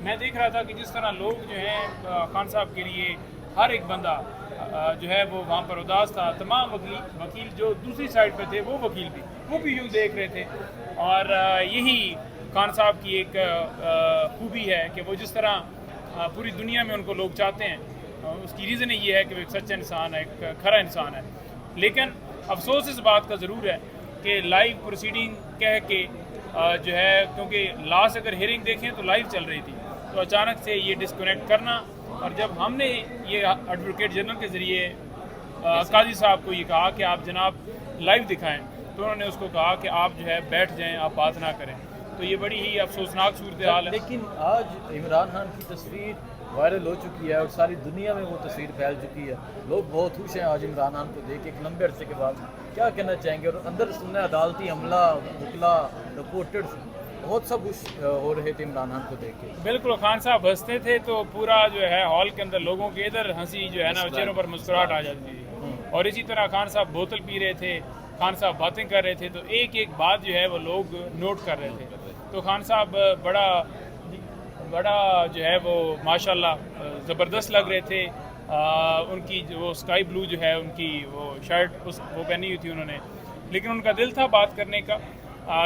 मैं देख रहा था कि जिस तरह लोग जो हैं खान साहब के लिए हर एक बंदा जो है वो वहाँ पर उदास था। तमाम वकील जो दूसरी साइड पे थे वो वकील भी वो भी यूँ देख रहे थे। और यही खान साहब की एक खूबी है कि वो जिस तरह पूरी दुनिया में उनको लोग चाहते हैं, उसकी रीज़न ये है कि वो एक सच्चा इंसान है, एक खरा इंसान है। लेकिन अफसोस इस बात का ज़रूर है कि लाइव प्रोसीडिंग कह के जो है, क्योंकि लास्ट अगर हियरिंग देखें तो लाइव चल रही थी, तो अचानक से ये डिस्कनेक्ट करना। और जब हमने ये एडवोकेट जनरल के ज़रिए काजी साहब को ये कहा कि आप जनाब लाइव दिखाएं, तो उन्होंने उसको कहा कि आप जो है बैठ जाएं, आप बात ना करें। तो ये बड़ी ही अफसोसनाक सूरत हाल है। लेकिन आज इमरान खान की तस्वीर वायरल हो चुकी है और सारी दुनिया में वो तस्वीर फैल चुकी है। लोग बहुत खुश हैं आज इमरान खान को देख के एक लंबे अरसे के बाद। क्या कहना चाहेंगे? और अंदर सुनना अदालती हमला, वकला, रिपोर्टर्स बहुत सब खुश हो रहे थे इमरान खान को देख के। बिल्कुल, खान साहब हंसते थे तो पूरा जो है हॉल के अंदर लोगों के इधर हंसी जो है ना, चेहरों पर मुस्कुराहट आ जाती थी। और इसी तरह खान साहब बोतल पी रहे थे, खान साहब बातें कर रहे थे, तो एक एक बात जो है वो लोग नोट कर रहे थे। तो खान साहब बड़ा जो है वो माशाल्लाह ज़बरदस्त लग रहे थे। उनकी वो स्काई ब्लू जो है उनकी वो शर्ट वो पहनी हुई थी उन्होंने, लेकिन उनका दिल था बात करने का।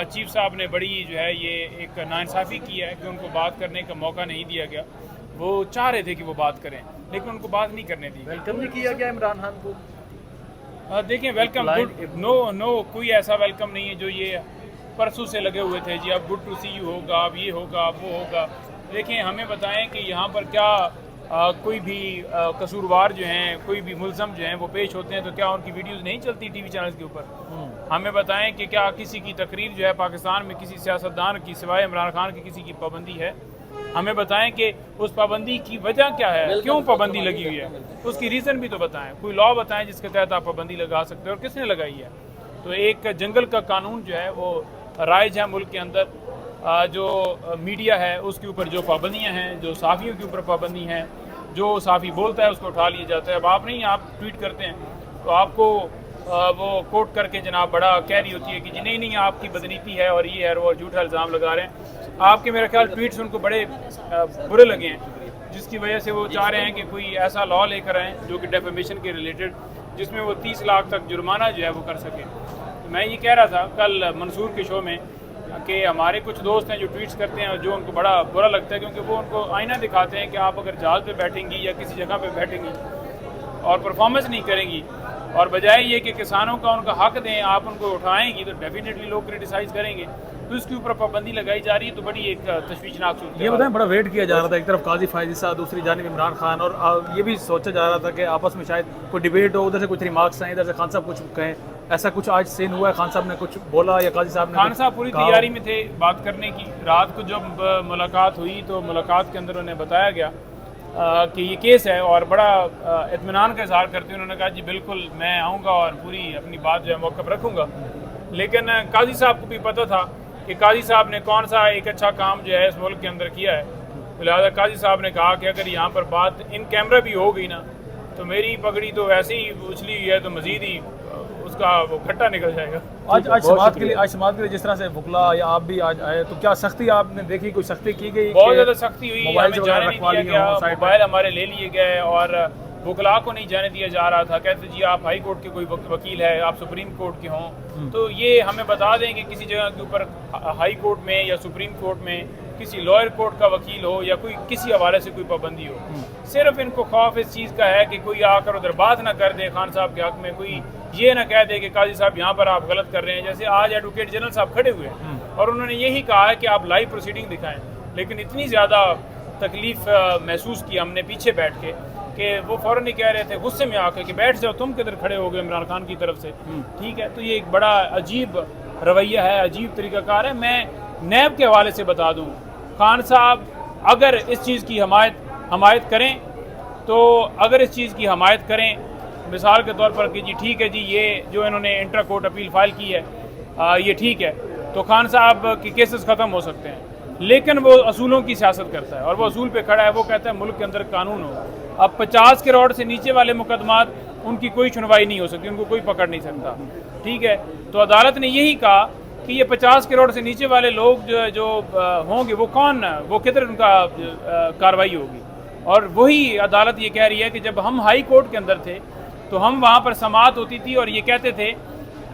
चीफ साहब ने बड़ी जो है ये एक नाइंसाफ़ी की है कि उनको बात करने का मौका नहीं दिया गया। वो चाह रहे थे कि वो बात करें, लेकिन उनको बात नहीं करने दी। वेलकम नहीं किया गया इमरान खान को? देखें, वेलकम नो कोई ऐसा वेलकम नहीं है जो ये परसों से लगे हुए थे जी, अब गुड टू सी यू होगा, अब ये होगा, अब वो होगा। देखें, हमें बताएं कि यहाँ पर क्या कोई भी कसूरवार जो हैं, कोई भी मुल्ज़म जो हैं वो पेश होते हैं तो क्या उनकी वीडियोस नहीं चलती टीवी चैनल्स के ऊपर? हमें बताएं कि क्या किसी की तकरीर जो है पाकिस्तान में किसी सियासतदान की सिवाय इमरान खान की किसी की पाबंदी है? हमें बताएं कि उस पाबंदी की वजह क्या है, क्यों पाबंदी लगी हुई है, उसकी रीज़न भी तो बताएं। कोई लॉ बताएं जिसके तहत आप पाबंदी लगा सकते हो और किसने लगाई है। तो एक जंगल का कानून जो है वो राइज है मुल्क के अंदर। जो मीडिया है उसके ऊपर जो पाबंदियाँ हैं, जो सहाफ़ियों के ऊपर पाबंदी हैं, जो सहाफ़ी बोलता है उसको उठा लिया जाता है। अब आप नहीं, आप ट्वीट करते हैं तो आपको वो कोट करके जनाब बड़ा कह रही होती है कि जी नहीं आपकी बदनीति है और ये है, वो झूठा इल्ज़ाम लगा रहे हैं। आपके मेरा ख्याल ट्वीट्स उनको बड़े बुरे लगे हैं, जिसकी वजह से वो चाह रहे हैं कि कोई ऐसा लॉ लेकर आएँ जो कि डेफेमेशन के रिलेटेड, जिसमें वो 30 लाख तक जुर्माना जो है वो कर सके। तो मैं ये कह रहा था कल मंसूर के शो में कि हमारे कुछ दोस्त हैं जो ट्वीट्स करते हैं जो उनको बड़ा बुरा लगता है, क्योंकि वो उनको आईना दिखाते हैं कि आप अगर जहाज़ पे बैठेंगी या किसी जगह पे बैठेंगी और परफॉर्मेंस नहीं करेंगी और बजाय ये कि किसानों का उनका हक दें, आप उनको उठाएंगी तो डेफिनेटली लोग क्रिटिसाइज़ करेंगे। तो इसके ऊपर पाबंदी लगाई जा रही है, तो बड़ी एक तशवीशनाक सूरत है। ये बताएं, बड़ा वेट किया जा रहा था, एक तरफ काजी फायजी साहब, दूसरी जानिब इमरान खान, और ये भी सोचा जा रहा था कि आपस में शायद कोई डिबेट हो, उधर से कुछ रिमार्क्स आए, इधर से खान साहब कुछ कहें। ऐसा कुछ आज सीन हुआ है? खान साहब ने कुछ बोला या काजी साहब ने? खान साहब पूरी तैयारी में थे बात करने की। रात को जब मुलाकात हुई तो मुलाकात के अंदर उन्हें बताया गया कि ये केस है और बड़ा इत्मीनान का इजहार करते हुए उन्होंने कहा जी बिल्कुल मैं आऊँगा और पूरी अपनी बात जो है मौके पर रखूँगा। लेकिन काजी साहब को भी पता था कि काजी साहब ने कौन सा एक अच्छा काम जो है इस मुल्क के अंदर किया है। तो लिहाजा काजी साहब ने कहा कि अगर यहाँ पर बात इन कैमरा भी हो गई ना तो मेरी पगड़ी तो वैसे ही उछली हुई है तो मजीद ही उसका वो खट्टा निकल जाएगा। आज समाज के लिए जिस तरह से बुकला या आप भी आज आए, तो क्या सख्ती आपने देखी, कोई सख्ती की गई? बहुत ज़्यादा सख्ती हुई, हमें जाने नहीं दिया गया, मोबाइल हमारे ले लिए गए और बुकला को नहीं जाने दिया जा रहा था। कहते जी आप हाई कोर्ट के कोई वकील है, आप सुप्रीम कोर्ट के हों तो ये हमें बता दें कि किसी जगह के ऊपर हाई कोर्ट में या सुप्रीम कोर्ट में किसी लॉयर कोर्ट का वकील हो या कोई किसी हवाले से कोई पाबंदी हो। सिर्फ इनको खौफ इस चीज़ का है कि कोई आकर उधर बात ना कर दे खान साहब के हक में, कोई ये ना कह दे कि काजी साहब यहाँ पर आप गलत कर रहे हैं। जैसे आज एडवोकेट जनरल साहब खड़े हुए हैं और उन्होंने यही कहा है कि आप लाइव प्रोसीडिंग दिखाएं, लेकिन इतनी ज़्यादा तकलीफ महसूस की हमने पीछे बैठ के कि वो फ़ौरन ही कह रहे थे गुस्से में आकर कि बैठ जाओ, तुम किधर खड़े हो गए इमरान खान की तरफ से। ठीक है, तो ये एक बड़ा अजीब रवैया है, अजीब तरीक़ाकार है। मैं नैब के हवाले से बता दूँ, खान साहब अगर इस चीज़ की हमायत करें तो अगर इस चीज़ की हमायत करें, मिसाल के तौर पर कि जी ठीक है जी ये जो इन्होंने इंट्रा कोर्ट अपील फाइल की है ये ठीक है, तो खान साहब के केसेस ख़त्म हो सकते हैं। लेकिन वो असूलों की सियासत करता है और वो असूल पे खड़ा है। वो कहता है मुल्क के अंदर कानून हो। अब 50 करोड़ से नीचे वाले मुकदमात उनकी कोई सुनवाई नहीं हो सकती, उनको कोई पकड़ नहीं सकता। ठीक है, तो अदालत ने यही कहा कि ये 50 करोड़ से नीचे वाले लोग जो होंगे वो कौन, वो किधर उनका कार्रवाई होगी। और वही अदालत ये कह रही है कि जब हम हाई कोर्ट के अंदर थे तो हम वहाँ पर समाअत होती थी और ये कहते थे,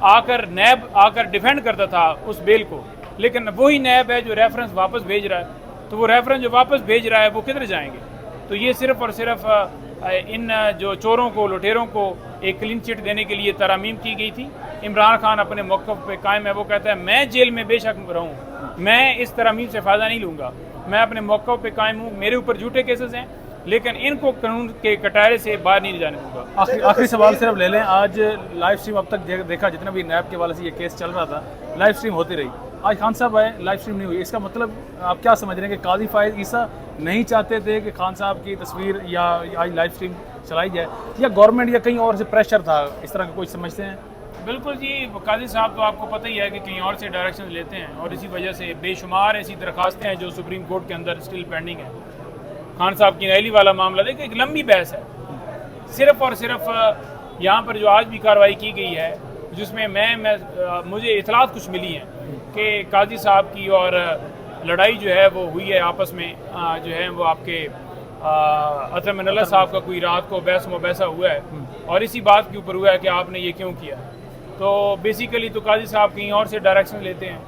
आकर नैब आकर डिफेंड करता था उस बेल को, लेकिन वही नैब है जो रेफरेंस वापस भेज रहा है। तो वो रेफरेंस जो वापस भेज रहा है वो किधर जाएंगे। तो ये सिर्फ और सिर्फ इन जो चोरों को, लुटेरों को एक क्लीन चिट देने के लिए तरमीम की गई थी। इमरान खान अपने मौक़िफ़ पे कायम है, वो कहता है मैं जेल में बेशक रहूँ, मैं इस तरमीम से फ़ायदा नहीं लूँगा, मैं अपने मौक़िफ़ पे कायम हूँ, मेरे ऊपर झूठे केसेस हैं, लेकिन इनको कानून के कटारे से बाहर नहीं जाने दूंगा। आखिरी सवाल सिर्फ ले लें, आज लाइव स्ट्रीम अब तक देखा जितना भी नैब के वाले से ये केस चल रहा था, लाइव स्ट्रीम होती रही, आज खान साहब आए, लाइव स्ट्रीम नहीं हुई, इसका मतलब आप क्या समझ रहे हैं कि काजी फायद ईसा नहीं चाहते थे कि खान साहब की तस्वीर या आज लाइव स्ट्रीम चलाई जाए, या गवर्नमेंट या कहीं और से प्रेशर था, इस तरह का कोई समझते हैं? बिल्कुल जी, काजी साहब तो आपको पता ही है कि कहीं और से डायरेक्शन लेते हैं और इसी वजह से बेशुमार ऐसी दरखास्तें हैं जो सुप्रीम कोर्ट के अंदर स्टिल पेंडिंग है। खान साहब की नैली वाला मामला देखिए, एक लंबी बहस है। सिर्फ और सिर्फ यहाँ पर जो आज भी कार्रवाई की गई है, जिसमें मुझे इतलात कुछ मिली हैं कि काजी साहब की और लड़ाई जो है वो हुई है आपस में, जो है वो आपके अतर मिनल्ला साहब का कोई रात को बहस मुबैसा हुआ है और इसी बात के ऊपर हुआ है कि आपने ये क्यों किया। तो बेसिकली तो काजी साहब कहीं और से डायरेक्शन लेते हैं,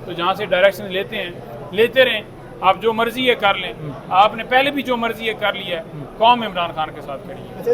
तो जहाँ से डायरेक्शन लेते हैं लेते रहें, आप जो मर्जी है कर लें। आपने पहले भी जो मर्जी है कर लिया है, कौम इमरान खान के साथ खड़ी है।